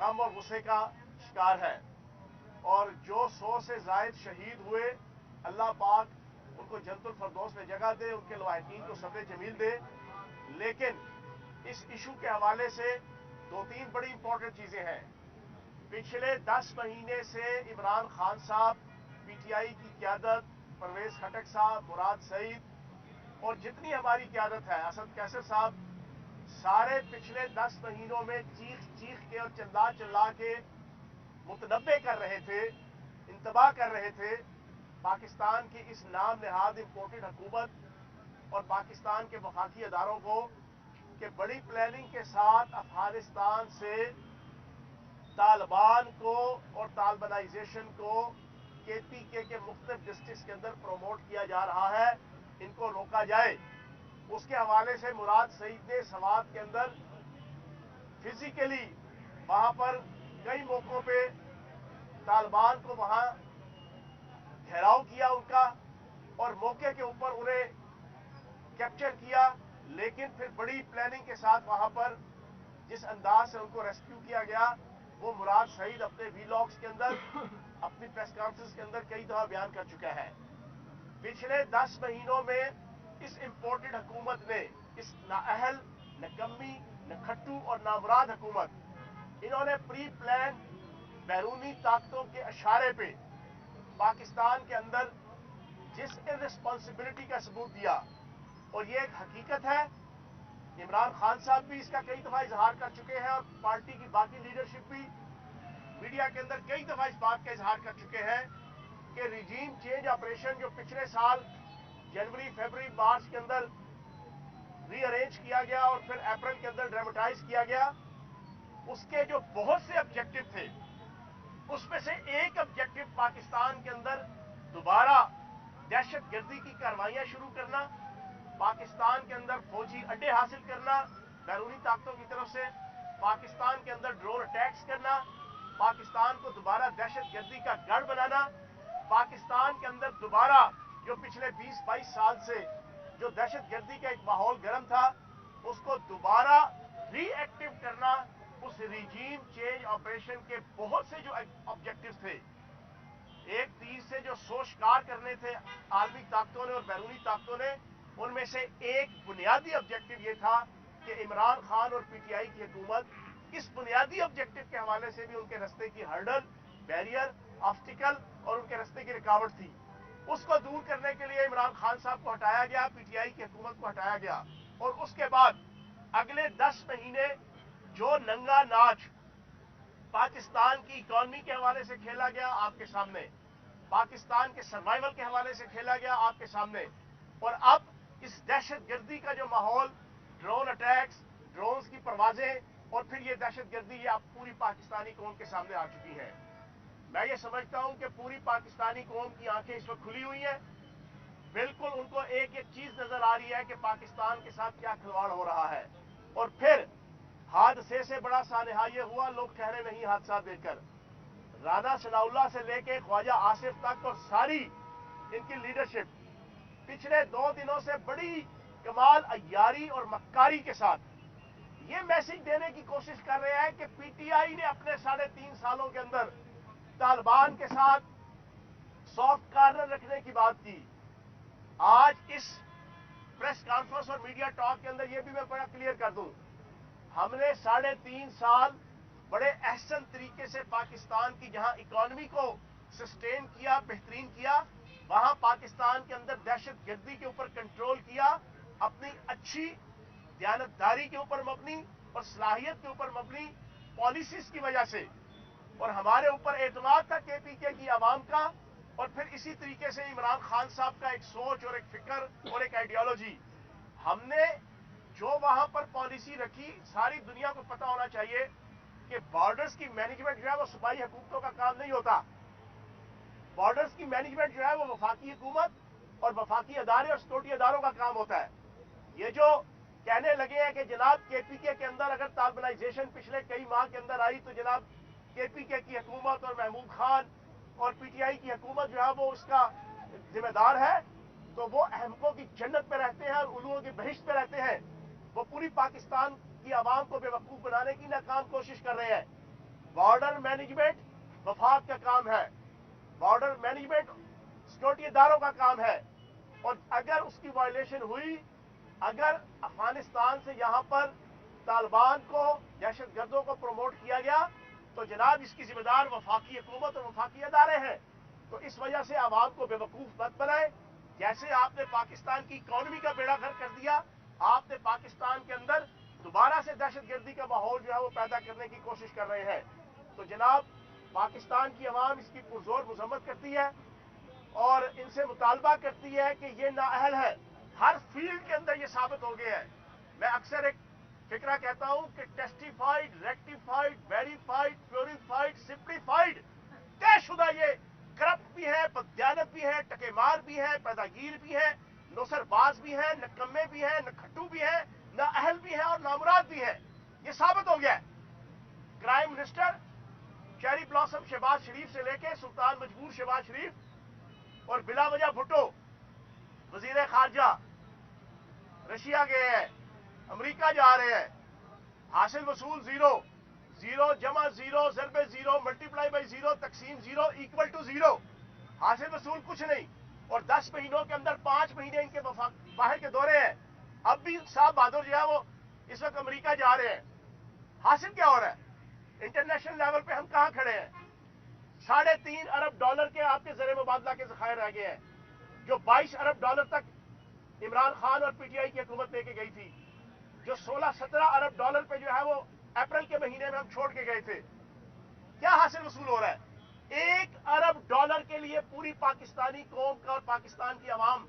गम और गुस्से का शिकार है। और जो 100 से जायद शहीद हुए, अल्लाह पाक उनको जन्नतुल फरदौस में जगह दे, उनके लवाहिकीन को सब्र जमील दे। लेकिन इस इशू के हवाले से 2-3 बड़ी इंपॉर्टेंट चीजें हैं। पिछले 10 महीने से इमरान खान साहब, पीटीआई की क्यादत, परवेज खटक साहब, मुराद सईद और जितनी हमारी क्यादत है, असद कैसर साहब, सारे पिछले 10 महीनों में चीख चीख के और चिल्ला चिल्ला के मुतनब्बे कर रहे थे, इंतबाह कर रहे थे पाकिस्तान की इस नाम नहाद इम्पोर्टेड हुकूमत और पाकिस्तान के वफाकी अदारों को कि बड़ी प्लानिंग के साथ अफगानिस्तान से तालिबान को और तालिबानाइजेशन को केपीके के मुख्तलिफ डिस्ट्रिक्ट्स के अंदर प्रमोट किया जा रहा है, इनको रोका जाए। उसके हवाले से मुराद सईद ने सवात के अंदर फिजिकली वहां पर कई मौकों पे तालिबान को वहां घेराव किया उनका और मौके के ऊपर उन्हें कैप्चर किया। लेकिन फिर बड़ी प्लानिंग के साथ वहां पर जिस अंदाज से उनको रेस्क्यू किया गया, वो मुराद सईद अपने वीलॉग्स के अंदर, अपनी प्रेस कॉन्फ्रेंस के अंदर कई दफा बयान कर चुका है। पिछले 10 महीनों में इस इम्पोर्टेड हुकूमत ने, इस नाअहल, नकम्मी, नखट्टू और नामुराद हुकूमत, इन्होंने प्री प्लान बैरूनी ताकतों के इशारे पे पाकिस्तान के अंदर जिस इररिस्पॉन्सिबिलिटी का सबूत दिया, और ये एक हकीकत है, इमरान खान साहब भी इसका कई दफा इजहार कर चुके हैं और पार्टी की बाकी लीडरशिप भी मीडिया के अंदर कई दफा इस बात का इजहार कर चुके हैं कि रिजीम चेंज ऑपरेशन जो पिछले साल जनवरी, फरवरी, मार्च के अंदर रीअरेंज किया गया और फिर अप्रैल के अंदर ड्रामेटाइज किया गया, उसके जो बहुत से ऑब्जेक्टिव थे, उसमें से एक ऑब्जेक्टिव पाकिस्तान के अंदर दोबारा दहशतगर्दी की कार्रवाइयां शुरू करना, पाकिस्तान के अंदर फौजी अड्डे हासिल करना बैरूनी ताकतों की तरफ से, पाकिस्तान के अंदर ड्रोन अटैक्स करना, पाकिस्तान को दोबारा दहशतगर्दी का गढ़ बनाना, पाकिस्तान के अंदर दोबारा जो पिछले 20-22 साल से जो दहशतगर्दी का एक माहौल गर्म था, उसको दोबारा रीएक्टिव करना। उस रिजीम चेंज ऑपरेशन के बहुत से जो ऑब्जेक्टिव्स थे, एक तीर से जो 100 शिकार करने थे आलमी ताकतों ने और बैरूनी ताकतों ने, उनमें से एक बुनियादी ऑब्जेक्टिव ये था कि इमरान खान और पीटीआई की हुकूमत इस बुनियादी ऑब्जेक्टिव के हवाले से भी उनके रास्ते की हर्डल, बैरियर, ऑब्स्टिकल और उनके रास्ते की रुकावट थी, उसको दूर करने के लिए इमरान खान साहब को हटाया गया, पीटीआई की हुकूमत को हटाया गया। और उसके बाद अगले 10 महीने जो नंगा नाच पाकिस्तान की इकॉनमी के हवाले से खेला गया आपके सामने, पाकिस्तान के सर्वाइवल के हवाले से खेला गया आपके सामने, और अब इस दहशतगर्दी का जो माहौल, ड्रोन अटैक्स, ड्रोन्स की परवाजें और फिर ये दहशतगर्दी, ये अब पूरी पाकिस्तानी कौम के सामने आ चुकी है। मैं ये समझता हूं कि पूरी पाकिस्तानी कौम की आंखें इस वक्त खुली हुई हैं, बिल्कुल उनको एक एक चीज नजर आ रही है कि पाकिस्तान के साथ क्या खिलवाड़ हो रहा है। और फिर हादसे से बड़ा सानहा ये हुआ, लोग ठहरे नहीं हादसा देखकर, राना सनाउल्लाह से लेके ख्वाजा आसिफ तक और सारी इनकी लीडरशिप पिछले 2 दिनों से बड़ी कमाल अय्यारी और मक्कारी के साथ ये मैसेज देने की कोशिश कर रहे हैं कि पीटीआई ने अपने 3.5 सालों के अंदर तालिबान के साथ सॉफ्ट कॉर्नर रखने की बात की। आज इस प्रेस कॉन्फ्रेंस और मीडिया टॉक के अंदर यह भी मैं बड़ा क्लियर कर दूं, हमने 3.5 साल बड़े अहसन तरीके से पाकिस्तान की जहां इकॉनमी को सस्टेन किया, बेहतरीन किया, वहां पाकिस्तान के अंदर दहशतगर्दी के ऊपर कंट्रोल किया, अपनी अच्छी दयानतदारी के ऊपर मबनी और सलाहियत के ऊपर मबनी पॉलिसीज की वजह से, और हमारे ऊपर एतमाद था केपीके की आवाम का, और फिर इसी तरीके से इमरान खान साहब का एक सोच और एक फिक्र और एक आइडियोलॉजी, हमने जो वहां पर पॉलिसी रखी, सारी दुनिया को पता होना चाहिए कि बॉर्डर्स की मैनेजमेंट जो है वो सूबाई हुकूमतों का काम नहीं होता। बॉर्डर्स की मैनेजमेंट जो है वो वफाकी हुकूमत और वफाकी अदारे और सिक्योरिटी अदारों का काम होता है। ये जो कहने लगे हैं कि जनाब केपीके के अंदर अगर तालिबानाइजेशन पिछले कई माह के अंदर आई तो जनाब केपीके की हुकूमत और महमूद खान और पीटीआई की हुकूमत जो है वो उसका जिम्मेदार है, तो वो अहमकों की जन्नत पे रहते हैं और उल्लुओं की बहिश्त पे रहते हैं। वो पूरी पाकिस्तान की आवाम को बेवकूफ बनाने की नाकाम कोशिश कर रहे हैं। बॉर्डर मैनेजमेंट वफाक का काम है, बॉर्डर मैनेजमेंट सिक्योरिटी इदारों का काम है। और अगर उसकी वायलेशन हुई, अगर अफगानिस्तान से यहां पर तालिबान को, दहशतगर्दों को प्रमोट किया गया, तो जनाब इसकी जिम्मेदार वफाकी हुकूमत और वफाकी अदारे हैं। तो इस वजह से आवाम को बेवकूफ मत बनाए। जैसे आपने पाकिस्तान की इकॉनमी का बेड़ा गर्क कर दिया, आपने पाकिस्तान के अंदर दोबारा से दहशतगर्दी का माहौल जो है वो पैदा करने की कोशिश कर रहे हैं। तो जनाब पाकिस्तान की आवाम इसकी पुरजोर मजम्मत करती है और इनसे मुतालबा करती है कि ये नाअहल है। हर फील्ड के अंदर ये साबित हो गया है। मैं अक्सर एक फिक्रा कहता हूं कि testified, rectified, verified, purified, simplified, तयशुदा ये करप्ट भी है, बददियानत भी है, टकेमार भी है, पैदागीर भी है, नौसरबाज भी है, नकम्मे भी है, नखट्टू भी है, नाअहल भी है और नामुराद भी है। ये साबित हो गया है। Crime minister cherry blossom Shahbaz Sharif से लेके सुल्तान मजबूर शहबाज शरीफ और बिला वजह भुट्टो वजीर खारजा रशिया गए हैं, अमेरिका जा रहे हैं, हासिल वसूल जीरो, जीरो जमा जीरो, ज़रबे जीरो, मल्टीप्लाई बाई जीरो, तकसीम जीरो, इक्वल टू जीरो। हासिल वसूल कुछ नहीं। और 10 महीनों के अंदर 5 महीने इनके बाहर के दौरे हैं। अब भी साहब बहादुर जो है वो इस वक्त अमेरिका जा रहे हैं। हासिल क्या हो रहा है? इंटरनेशनल लेवल पे हम कहां खड़े हैं? $3.5 अरब के आपके ज़र मुबादला के ज़खायर रह गए हैं, जो $22 अरब तक इमरान खान और पीटीआई की हुकूमत लेके गई थी, जो $16-17 अरब पे जो है वो अप्रैल के महीने में हम छोड़ के गए थे। क्या हासिल वसूल हो रहा है? $1 अरब के लिए पूरी पाकिस्तानी कौम का और पाकिस्तान की आवाम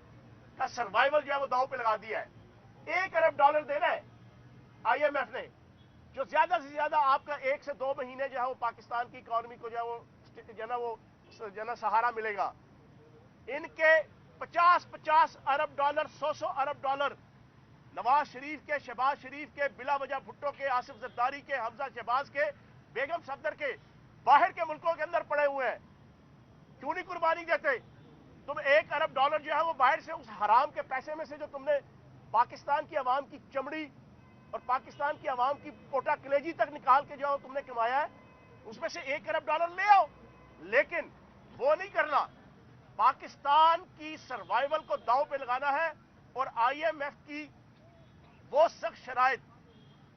का सर्वाइवल जो है वो दांव पे लगा दिया है। $1 अरब देना है IMF ने, जो ज्यादा से ज्यादा आपका 1 से 2 महीने जो है वो पाकिस्तान की इकॉनमी को जो है वो सहारा मिलेगा। इनके 50-50 अरब डॉलर, 100 अरब डॉलर नवाज शरीफ के, शहबाज शरीफ के, बिला वजह भुट्टो के, आसिफ जरदारी के, हमजा शहबाज के, बेगम सफदर के बाहर के मुल्कों के अंदर पड़े हुए हैं। क्यों नहीं कुर्बानी देते? तुम $1 अरब जो है वो बाहर से उस हराम के पैसे में से जो तुमने पाकिस्तान की आवाम की चमड़ी और पाकिस्तान की आवाम की पोटा कलेजी तक निकाल के जो तुमने कमाया है, उसमें से $1 अरब ले आओ। लेकिन वो नहीं करना। पाकिस्तान की सर्वाइवल को दांव पे लगाना है और IMF की वो सख्त शराइत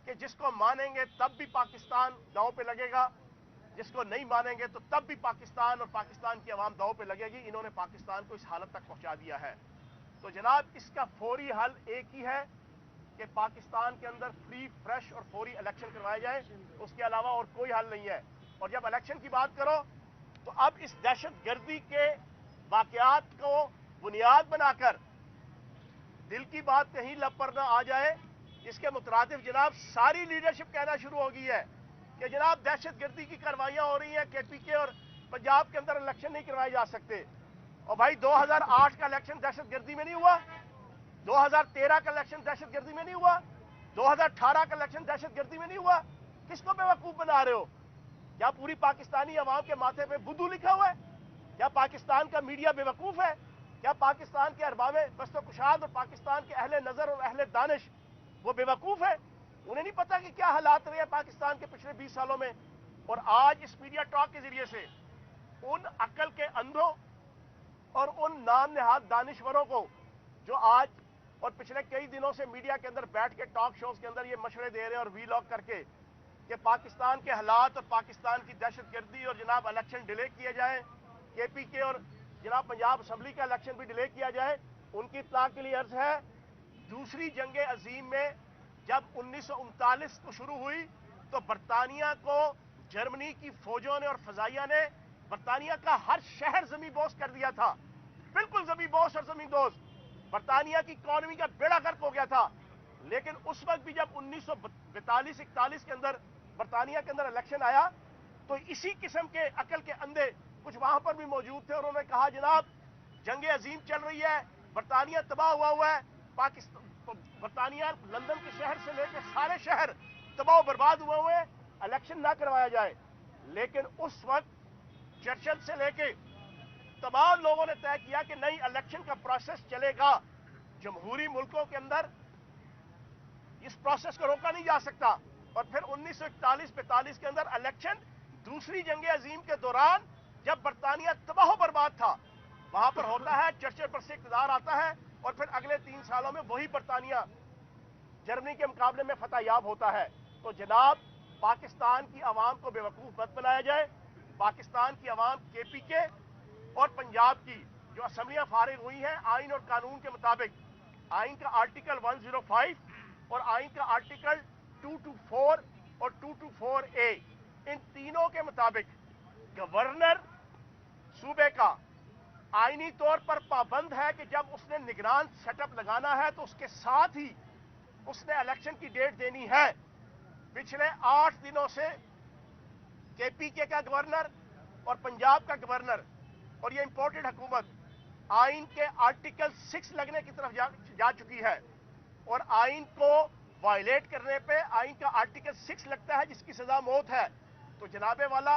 कि जिसको मानेंगे तब भी पाकिस्तान दांव पे लगेगा, जिसको नहीं मानेंगे तो तब भी पाकिस्तान और पाकिस्तान की आवाम दांव पे लगेगी। इन्होंने पाकिस्तान को इस हालत तक पहुंचा दिया है। तो जनाब इसका फौरी हल एक ही है कि पाकिस्तान के अंदर फ्री, फ्रेश और फौरी इलेक्शन करवाए जाए। उसके अलावा और कोई हल नहीं है। और जब इलेक्शन की बात करो तो अब इस दहशतगर्दी के वाकयात को बुनियाद बनाकर दिल की बात कहीं लब पर न आ जाए, इसके मुतरादिफ जनाब सारी लीडरशिप कहना शुरू हो गई है कि जनाब दहशतगर्दी की कार्रवाइयां हो रही हैं, KPK और पंजाब के अंदर इलेक्शन नहीं करवाए जा सकते। और भाई 2008 का इलेक्शन दहशतगर्दी में नहीं हुआ, 2013 का इलेक्शन दहशतगर्दी में नहीं हुआ, 2018 का इलेक्शन दहशतगर्दी में नहीं हुआ। किसको बेवकूफ बना रहे हो? क्या पूरी पाकिस्तानी अवाम के माथे पे बुद्धू लिखा हुआ है? क्या पाकिस्तान का मीडिया बेवकूफ है? क्या पाकिस्तान के अरबाबे बस्तो कुशाद और पाकिस्तान के अहले नजर और अहले दानिश वो बेवकूफ है? उन्हें नहीं पता कि क्या हालात रहे हैं पाकिस्तान के पिछले 20 सालों में। और आज इस मीडिया टॉक के जरिए से उन अकल के अंधों और उन नाम नेहाद दानिश्वरों को जो आज और पिछले कई दिनों से मीडिया के अंदर बैठ के टॉक शोज के अंदर ये मशवरे दे रहे हैं और वीलॉग करके कि पाकिस्तान के हालात और पाकिस्तान की दहशतगर्दी और जनाब इलेक्शन डिले किए जाए, KPK और जनाब पंजाब असम्बली का इलेक्शन भी डिले किया जाए, उनकी इत्तला के लिए अर्ज है। दूसरी जंग अजीम में जब 1939 को शुरू हुई तो बरतानिया को जर्मनी की फौजों ने और फजाइया ने बरतानिया का हर शहर जमींदोज कर दिया था, बिल्कुल जमींदोज और जमींदोज। बरतानिया की इकॉनमी का बेड़ा गर्क हो गया था। लेकिन उस वक्त भी जब 1942-41 के अंदर बरतानिया के अंदर इलेक्शन आया तो इसी किस्म के अकल के अंधे कुछ वहां पर भी मौजूद थे और उन्होंने कहा जनाब जंग अजीम चल रही है, बरतानिया तबाह हुआ है, पाकिस्तान बरतानिया लंदन के शहर से लेकर सारे शहर तबाह बर्बाद हुए हैं, इलेक्शन ना करवाया जाए। लेकिन उस वक्त चर्चिल से लेके तमाम लोगों ने तय किया कि नहीं, इलेक्शन का प्रोसेस चलेगा। जमहूरी मुल्कों के अंदर इस प्रोसेस को रोका नहीं जा सकता। और फिर 1941-42 के अंदर इलेक्शन दूसरी जंग अजीम के दौरान जब बरतानिया तबाह बर्बाद था, वहां पर होता है चर्चिल पर से इक़्तिदार आता है और फिर अगले 3 सालों में वही बरतानिया जर्मनी के मुकाबले में फतहयाब होता है। तो जनाब, पाकिस्तान की आवाम को बेवकूफ मत बनाया जाए। पाकिस्तान की आवाम केपीके और पंजाब की जो असम्बलियां फारिग हुई हैं आइन और कानून के मुताबिक, आइन का आर्टिकल 105 और आइन का आर्टिकल 224 और 224A, इन तीनों के मुताबिक गवर्नर सूबे का आईनी तौर पर पाबंद है कि जब उसने निगरान सेटअप लगाना है तो उसके साथ ही उसने इलेक्शन की डेट देनी है। पिछले 8 दिनों से केपीके का गवर्नर और पंजाब का गवर्नर और ये इंपोर्टेड हुकूमत आइन के आर्टिकल 6 लगने की तरफ जा चुकी है और आइन को वायलेट करने पे आइन का आर्टिकल 6 लगता है जिसकी सजा मौत है। तो जनाबे वाला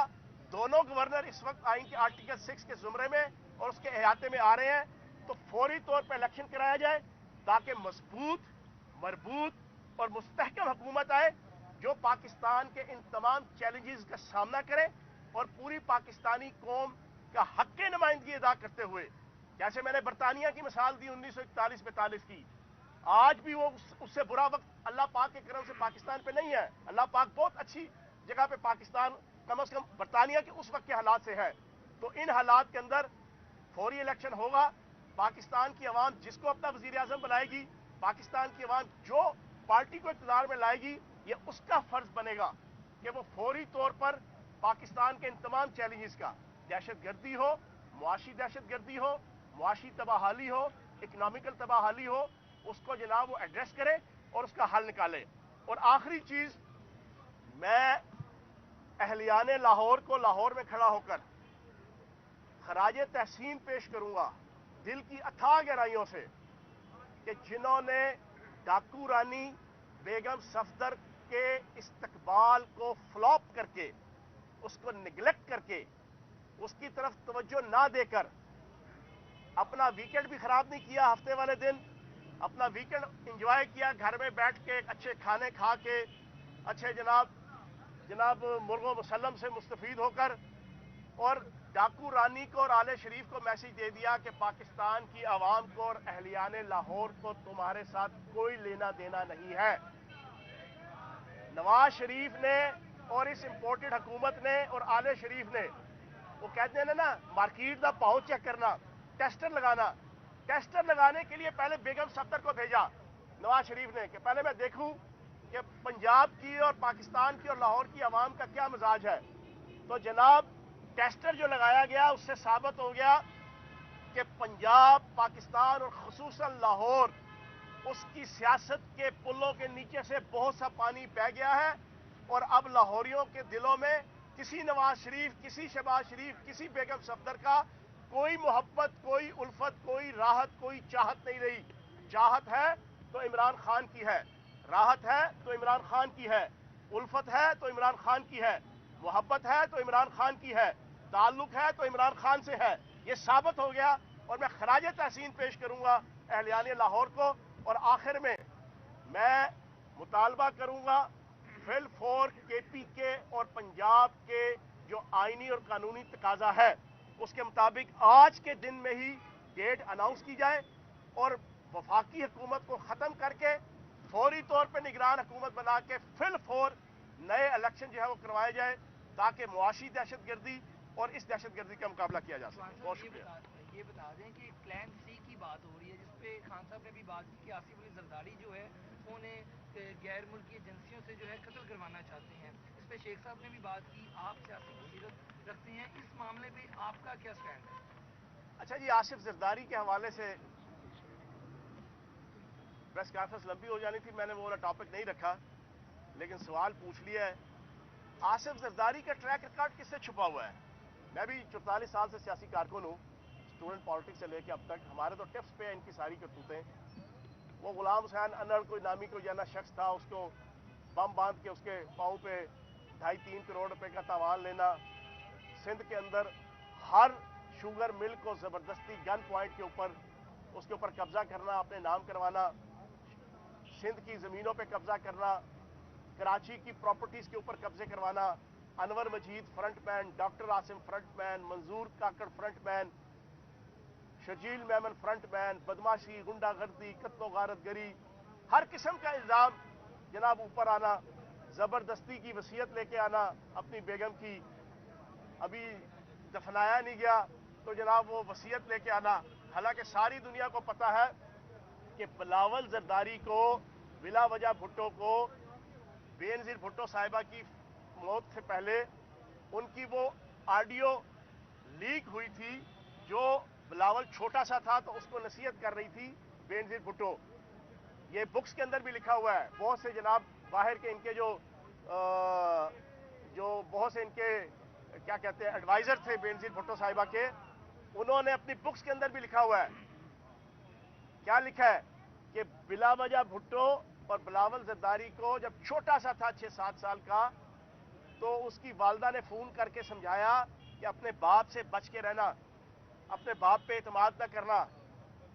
दोनों गवर्नर इस वक्त आइन के आर्टिकल 6 के जुमरे में और उसके अहाते में आ रहे हैं। तो फौरी तौर पर इलेक्शन कराया जाए ताकि मजबूत, मरबूत और मुस्तहकम हुकूमत आए जो पाकिस्तान के इन तमाम चैलेंजेस का सामना करे और पूरी पाकिस्तानी कौम का हक नुमाइंदगी अदा करते हुए, जैसे मैंने बरतानिया की मिसाल दी 1941-42 की, आज भी वो उससे बुरा वक्त अल्लाह पाक के करम से पाकिस्तान पे नहीं है। अल्लाह पाक बहुत अच्छी जगह पे पाकिस्तान कम से कम बरतानिया के उस वक्त के हालात से है। तो इन हालात के अंदर फौरी इलेक्शन होगा। पाकिस्तान की आवाम जिसको अपना वजीर आजम बनाएगी, पाकिस्तान की आवाम जो पार्टी को इक़्तिदार में लाएगी, ये उसका फर्ज बनेगा कि वो फौरी तौर पर पाकिस्तान के इन तमाम चैलेंजेस का, दहशतगर्दी हो, मुआशी दहशतगर्दी हो, मुआशी तबाहाली हो, इकनॉमिकल तबाहाली हो, उसको जनाब वो एड्रेस करे और उसका हल निकाले। और आखिरी चीज, मैं अहलियाने लाहौर को लाहौर में खड़ा होकर खराजे तहसीन पेश करूंगा दिल की अथाह गहराइयों से कि जिन्होंने डाकू रानी बेगम सफदर के इस्तकबाल को फ्लॉप करके, उसको निगलेक्ट करके, उसकी तरफ तवज्जो ना देकर अपना वीकेंड भी खराब नहीं किया, हफ्ते वाले दिन अपना वीकेंड एंजॉय किया, घर में बैठ के अच्छे खाने खा के, अच्छे जनाब मुर्गो मुसल्लम से मुस्तफीद होकर, और डाकू रानी को और आले शरीफ को मैसेज दे दिया कि पाकिस्तान की आवाम को और अहलियाने लाहौर को तुम्हारे साथ कोई लेना देना नहीं है। नवाज शरीफ ने और इस इंपोर्टेड हुकूमत ने और आले शरीफ ने, वो कहते हैं ना मार्केट का भाव चेक करना, टेस्टर लगाना, टेस्टर लगाने के लिए पहले बेगम सफदर को भेजा नवाज शरीफ ने कि पहले मैं देखूं कि पंजाब की और पाकिस्तान की और लाहौर की आवाम का क्या मिजाज है। तो जनाब, टेस्टर जो लगाया गया उससे साबित हो गया कि पंजाब, पाकिस्तान और खुसूसन लाहौर, उसकी सियासत के पुलों के नीचे से बहुत सा पानी बह गया है और अब लाहौरियों के दिलों में किसी नवाज शरीफ, किसी शहबाज शरीफ, किसी बेगम सफदर का कोई मोहब्बत, कोई उल्फत, कोई राहत, कोई चाहत नहीं रही। चाहत है तो इमरान खान की है, राहत है तो इमरान खान की है, उल्फत है तो इमरान खान की है, मोहब्बत है तो इमरान खान की है, ताल्लुक है तो इमरान खान से है। ये साबित हो गया और मैं खराजे तहसीन पेश करूंगा अहलियाने लाहौर को। और आखिर में मैं मुतालबा करूंगा फिल फॉर केपीके और पंजाब के जो आईनी और कानूनी तकाजा है उसके मुताबिक आज के दिन में ही डेट अनाउंस की जाए और वफाकी हुकूमत को ख़त्म करके फौरी तौर पर निगरान हुकूमत बना के फिल फॉर नए इलेक्शन जो है वो करवाए जाए ताकि मुआशी दहशतगर्दी और इस दहशतगर्दी का मुकाबला किया जा सके। बहुत शुक्रिया। ये बता दें कि प्लान सी की बात हो रही है जिसपे खान साहब ने भी बात की कि आसिफ अली जरदारी जो है उन्हें गैर मुल्की एजेंसियों से जो है कत्ल करवाना चाहते हैं। इस पे शेख साहब ने भी बात की, आप सियासी बसीरत रखते हैं, इस मामले पे आपका क्या स्टैंड है? अच्छा जी, आसिफ जरदारी के हवाले से प्रेस कॉन्फ्रेंस लंबी हो जानी थी, मैंने वो वाला टॉपिक नहीं रखा, लेकिन सवाल पूछ लिया है। आसिफ जरदारी का ट्रैक रिकॉर्ड किससे छुपा हुआ है? मैं भी 44 साल से सियासी कारकुन हूँ, स्टूडेंट पॉलिटिक्स से लेकर अब तक हमारे तो टिप्स पे इनकी सारी करतूतें। वो गुलाम हुसैन अनड़ कोई नामी कोई जाना शख्स था, उसको बम बांध के उसके पाँव पे 2.5-3 करोड़ रुपए का तावान लेना, सिंध के अंदर हर शुगर मिल को ज़बरदस्ती गन पॉइंट के ऊपर उसके ऊपर कब्जा करना, अपने नाम करवाना, सिंध की ज़मीनों पे कब्जा करना, कराची की प्रॉपर्टीज़ के ऊपर कब्जे करवाना, अनवर मजीद फ्रंटमैन, डॉक्टर आसिम फ्रंटमैन, मंजूर काकड़ फ्रंटमैन, शजील मेमन फ्रंटमैन, बदमाशी, गुंडागर्दी, कत्लो गारतगरी, हर किस्म का इल्जाम जनाब ऊपर आना, जबरदस्ती की वसीयत लेके आना अपनी बेगम की, अभी दफनाया नहीं गया तो जनाब वो वसीयत लेके आना। हालांकि सारी दुनिया को पता है कि बिलावल जरदारी को, बिला वजह भुट्टो को, बेनजीर भुट्टो साहिबा की मौत से पहले उनकी वो ऑडियो लीक हुई थी, जो बिलावल छोटा सा था तो उसको नसीहत कर रही थी बेनजीर भुट्टो। ये बुक्स के अंदर भी लिखा हुआ है। बहुत से जनाब बाहर के इनके जो बहुत से इनके क्या कहते हैं एडवाइजर थे बेनजीर भुट्टो साहिबा के, उन्होंने अपनी बुक्स के अंदर भी लिखा हुआ है। क्या लिखा है कि बिलावजह भुट्टो और बिलावल जरदारी को जब छोटा सा था 6-7 साल का, तो उसकी वालदा ने फोन करके समझाया कि अपने बाप से बच के रहना, अपने बाप पे एतमाद न करना।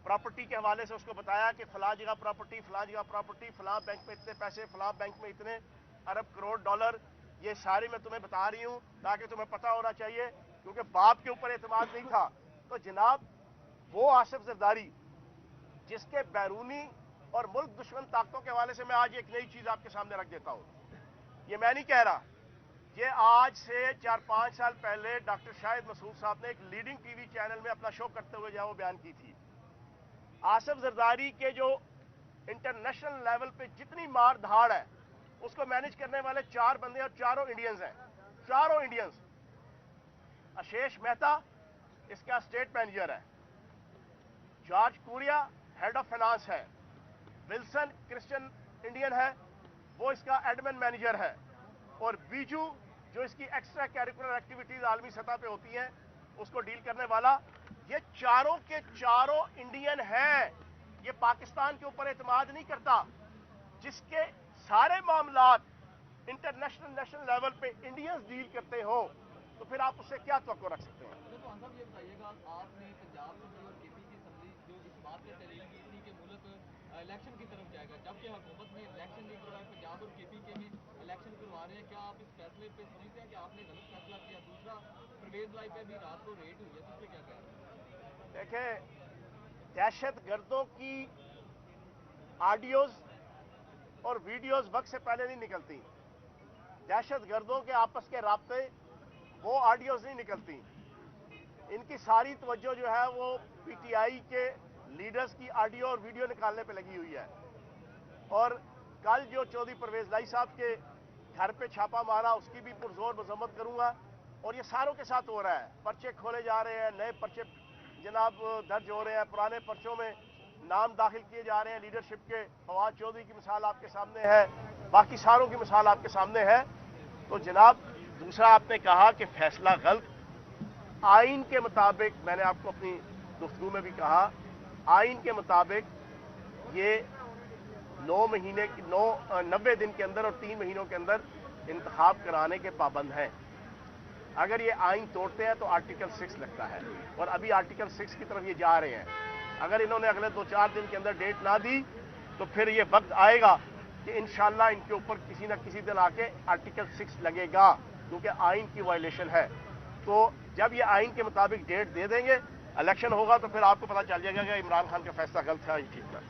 प्रॉपर्टी के हवाले से उसको बताया कि फलां जगह प्रॉपर्टी, फलां जगह प्रॉपर्टी, फलां बैंक में इतने पैसे, फलां बैंक में इतने अरब करोड़ डॉलर, ये सारी मैं तुम्हें बता रही हूं ताकि तुम्हें पता होना चाहिए, क्योंकि बाप के ऊपर एतमाद नहीं था। तो जनाब वो आसिफ जरदारी जिसके बैरूनी और मुल्क दुश्मन ताकतों के हवाले से मैं आज एक नई चीज आपके सामने रख देता हूं। ये मैं नहीं कह रहा, ये आज से 4-5 साल पहले डॉक्टर शाहिद मसूद साहब ने एक लीडिंग टीवी चैनल में अपना शो करते हुए जो वो बयान की थी। आसिफ जरदारी के जो इंटरनेशनल लेवल पे जितनी मार धाड़ है उसको मैनेज करने वाले 4 बंदे और चारों इंडियंस हैं, चारों इंडियंस। आशीष मेहता इसका स्टेट मैनेजर है, जॉर्ज कुरिया हेड ऑफ फाइनेंस है, विल्सन क्रिश्चियन इंडियन है, वो इसका एडमिन मैनेजर है, और बीजू जो इसकी एक्स्ट्रा कैरिकुलर एक्टिविटीज आलमी सतह पे होती हैं उसको डील करने वाला, ये चारों के चारों इंडियन हैं। ये पाकिस्तान के ऊपर एतमाद नहीं करता। जिसके सारे मामलात इंटरनेशनल नेशनल लेवल पे इंडियंस डील करते हो, तो फिर आप उससे क्या तवक्को रख सकते हैं? तो साहब ये बताइएगा, आपने पंजाब असेंबली और केपी की असेंबली जो इस बात पे तहरीर की थी कि मुल्क इलेक्शन की तरफ जाएगा, जबकि हुकूमत ने इलेक्शन नहीं करवाए, पंजाब और केपी के में इलेक्शन करवा रहे हैं, क्या आप इस फैसले पे समझते हैं कि आपने गलत फैसला किया? दूसरा, परवेज लाई पे भी रात को रेड हुई है, तो उस पर क्या कह रहे हैं? देखें, दहशत गर्दों की ऑडियोज और वीडियोज वक्त से पहले नहीं निकलती। दहशत गर्दों के आपस के राब्ते वो ऑडियोज नहीं निकलती। इनकी सारी तवज्जो जो है वो पीटीआई के लीडर्स की ऑडियो और वीडियो निकालने पे लगी हुई है। और कल जो चौधरी परवेज लाई साहब के घर पे छापा मारा, उसकी भी पुरजोर मजम्मत करूंगा। और ये सारों के साथ हो रहा है, पर्चे खोले जा रहे हैं, नए पर्चे जनाब दर्ज हो रहे हैं, पुराने पर्चों में नाम दाखिल किए जा रहे हैं लीडरशिप के। फवाद चौधरी की मिसाल आपके सामने है, बाकी सारों की मिसाल आपके सामने है। तो जनाब दूसरा आपने कहा कि फैसला गलत, आइन के मुताबिक, मैंने आपको अपनी गुफ्तगू में भी कहा, आइन के मुताबिक ये 90 दिन के अंदर और 3 महीनों के अंदर इंतखाब कराने के पाबंद हैं। अगर ये आइन तोड़ते हैं तो आर्टिकल 6 लगता है, और अभी आर्टिकल 6 की तरफ ये जा रहे हैं। अगर इन्होंने अगले 2-4 दिन के अंदर डेट ना दी तो फिर ये वक्त आएगा कि इंशाल्लाह इनके ऊपर किसी न किसी दिन आके आर्टिकल 6 लगेगा, क्योंकि आइन की वायलेशन है। तो जब ये आइन के मुताबिक डेट दे देंगे, इलेक्शन होगा, तो फिर आपको पता चल जाएगा कि इमरान खान का फैसला गलत था, ये ठीक था।